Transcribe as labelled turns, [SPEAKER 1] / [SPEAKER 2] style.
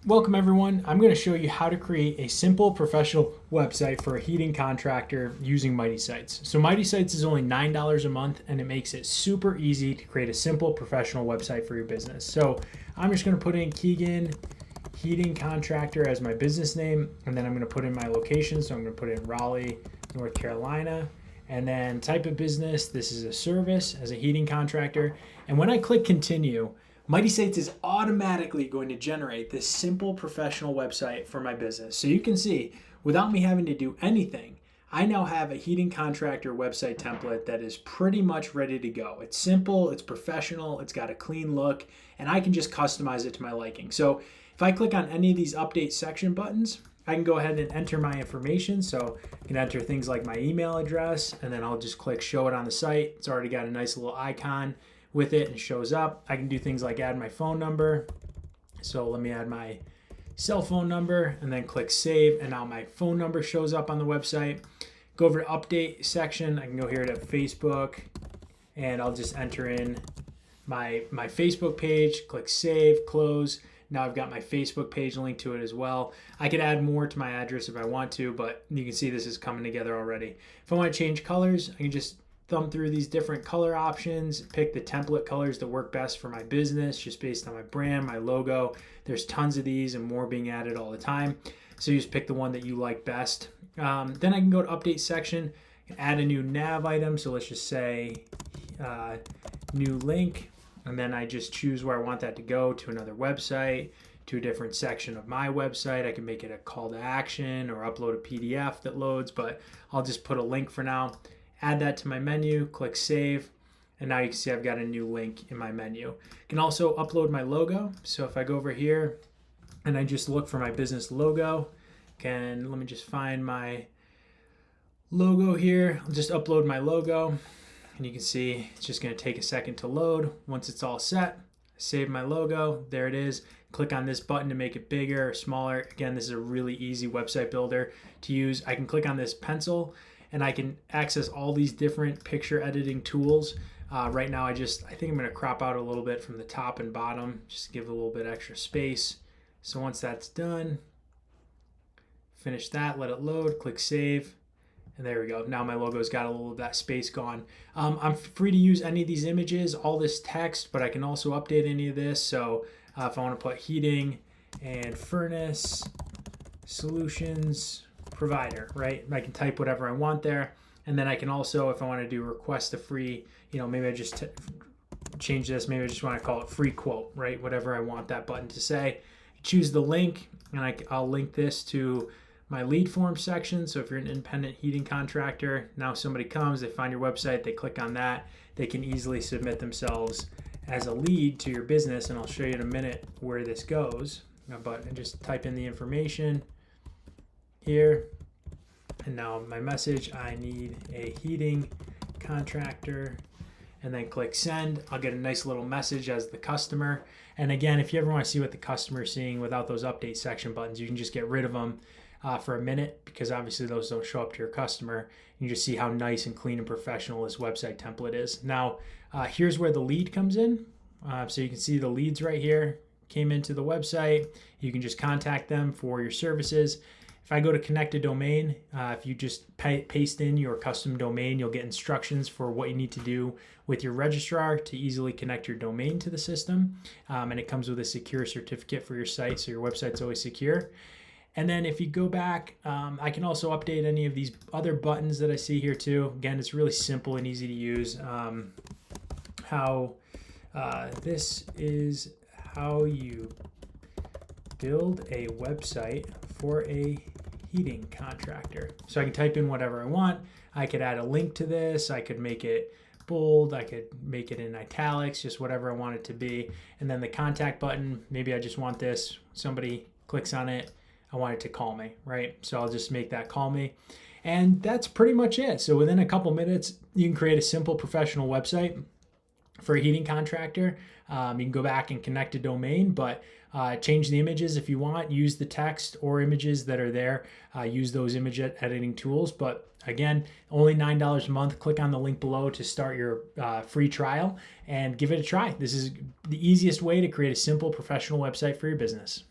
[SPEAKER 1] Welcome everyone. I'm going to show you how to create a simple professional website for a heating contractor using Mighty Sites. So Mighty Sites is only $9 a month and it makes it super easy to create a simple professional website for your business. So I'm just going to put in Keegan Heating Contractor as my business name, and then I'm going to put in my location. So I'm going to put in Raleigh, North Carolina, and then type of business. This is a service as a heating contractor. And when I click continue, Mighty Sites is automatically going to generate this simple professional website for my business. So you can see, without me having to do anything, I now have a heating contractor website template that is pretty much ready to go. It's simple, it's professional, it's got a clean look, and I can just customize it to my liking. So if I click on any of these update section buttons, I can go ahead and enter my information. So I can enter things like my email address, and then I'll just click show it on the site. It's already got a nice little icon with it and shows up. I can do things like add my phone number. So let me add my cell phone number and then click save, and now my phone number shows up on the website. Go over to update section. I can go here to Facebook and I'll just enter in my Facebook page, click save, close. Now I've got my Facebook page linked to it as well. I could add more to my address if I want to, but you can see this is coming together already. If I want to change colors, I can just thumb through these different color options, pick the template colors that work best for my business, just based on my brand, my logo. There's tons of these and more being added all the time. So you just pick the one that you like best. Then I can go to update section, add a new nav item. So let's just say new link. And then I just choose where I want that to go, to another website, to a different section of my website. I can make it a call to action or upload a PDF that loads, but I'll just put a link for now. Add that to my menu, click save, and now you can see I've got a new link in my menu. I can also upload my logo. So if I go over here and I just look for my business logo, let me just find my logo here. I'll just upload my logo, and you can see it's just going to take a second to load. Once it's all set, save my logo. There it is. Click on this button to make it bigger or smaller. Again, this is a really easy website builder to use. I can click on this pencil and I can access all these different picture editing tools. Right now, I think I'm gonna crop out a little bit from the top and bottom, just to give a little bit extra space. So once that's done, finish that, let it load, click save, and there we go. Now my logo's got a little of that space gone. I'm free to use any of these images, all this text, but I can also update any of this. So if I wanna put heating and furnace solutions provider, right? I can type whatever I want there. And then I can also, if I want to do request a free, maybe I just change this. Maybe I just want to call it free quote, right? Whatever I want that button to say. Choose the link, and I'll link this to my lead form section. So if you're an independent heating contractor, now somebody comes, they find your website, they click on that, they can easily submit themselves as a lead to your business. And I'll show you in a minute where this goes. But just type in the information here, and now my message, I need a heating contractor, and then click send. I'll get a nice little message as the customer. And again, if you ever want to see what the customer is seeing without those update section buttons, you can just get rid of them for a minute, because obviously those don't show up to your customer. You just see how nice and clean and professional this website template is. Now here's where the lead comes in. So you can see the leads right here came into the website. You can just contact them for your services. If I go to connect a domain, if you just paste in your custom domain, you'll get instructions for what you need to do with your registrar to easily connect your domain to the system. And it comes with a secure certificate for your site, so your website's always secure. And then if you go back, I can also update any of these other buttons that I see here too. Again, it's really simple and easy to use. This is how you build a website for a heating contractor. So I can type in whatever I want. I could add a link to this. I could make it bold. I could make it in italics, just whatever I want it to be. And then the contact button, maybe I just want this. Somebody clicks on it, I want it to call me, right? So I'll just make that call me. And that's pretty much it. So within a couple minutes, you can create a simple professional website for a heating contractor. You can go back and connect a domain, but change the images if you want. Use the text or images that are there. Use those image editing tools. But again, only $9 a month. Click on the link below to start your free trial and give it a try. This is the easiest way to create a simple professional website for your business.